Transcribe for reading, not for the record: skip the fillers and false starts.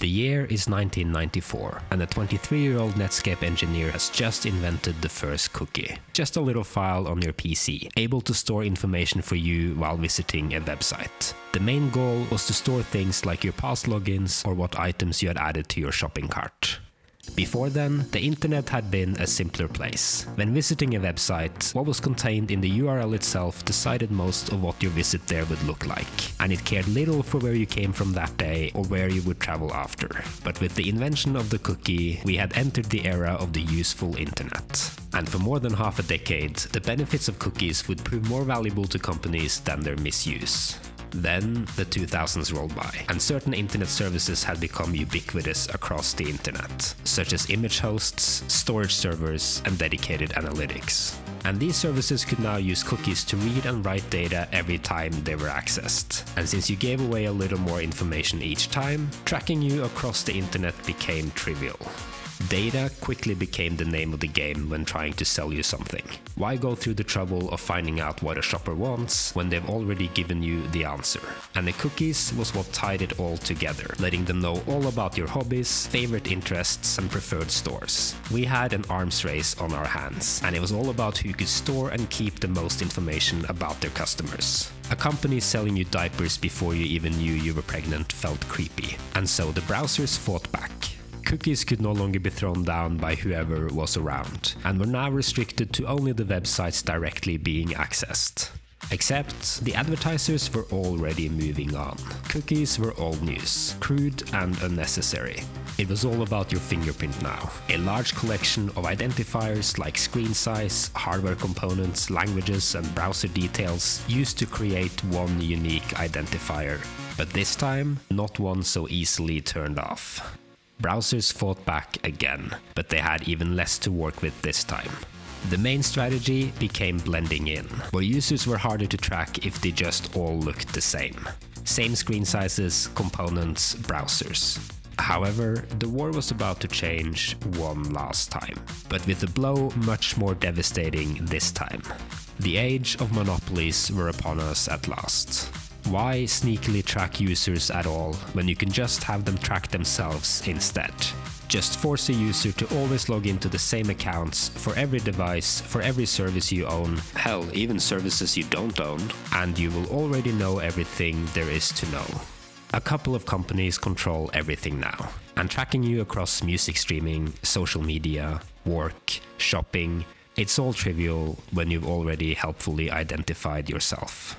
The year is 1994, and a 23-year-old Netscape engineer has just invented the first cookie. Just a little file on your PC, able to store information for you while visiting a website. The main goal was to store things like your past logins or what items you had added to your shopping cart. Before then, the internet had been a simpler place. When visiting a website, what was contained in the URL itself decided most of what your visit there would look like, and it cared little for where you came from that day or where you would travel after. But with the invention of the cookie, we had entered the era of the useful internet. And for more than half a decade, the benefits of cookies would prove more valuable to companies than their misuse. Then the 2000s rolled by, and certain internet services had become ubiquitous across the internet, such as image hosts, storage servers, and dedicated analytics. And these services could now use cookies to read and write data every time they were accessed. And since you gave away a little more information each time, tracking you across the internet became trivial. Data quickly became the name of the game when trying to sell you something. Why go through the trouble of finding out what a shopper wants when they've already given you the answer? And the cookies was what tied it all together, letting them know all about your hobbies, favorite interests, and preferred stores. We had an arms race on our hands, and it was all about who could store and keep the most information about their customers. A company selling you diapers before you even knew you were pregnant felt creepy, and so the browsers fought back. Cookies could no longer be thrown down by whoever was around, and were now restricted to only the websites directly being accessed. Except, the advertisers were already moving on. Cookies were old news, crude and unnecessary. It was all about your fingerprint now. A large collection of identifiers like screen size, hardware components, languages, and browser details used to create one unique identifier. But this time, not one so easily turned off. Browsers fought back again, but they had even less to work with this time. The main strategy became blending in, where users were harder to track if they just all looked the same. Same screen sizes, components, browsers. However, the war was about to change one last time, but with a blow much more devastating this time. The age of monopolies were upon us at last. Why sneakily track users at all when you can just have them track themselves instead? Just force a user to always log into the same accounts for every device, for every service you own, hell, even services you don't own, and you will already know everything there is to know. A couple of companies control everything now, and tracking you across music streaming, social media, work, shopping, it's all trivial when you've already helpfully identified yourself.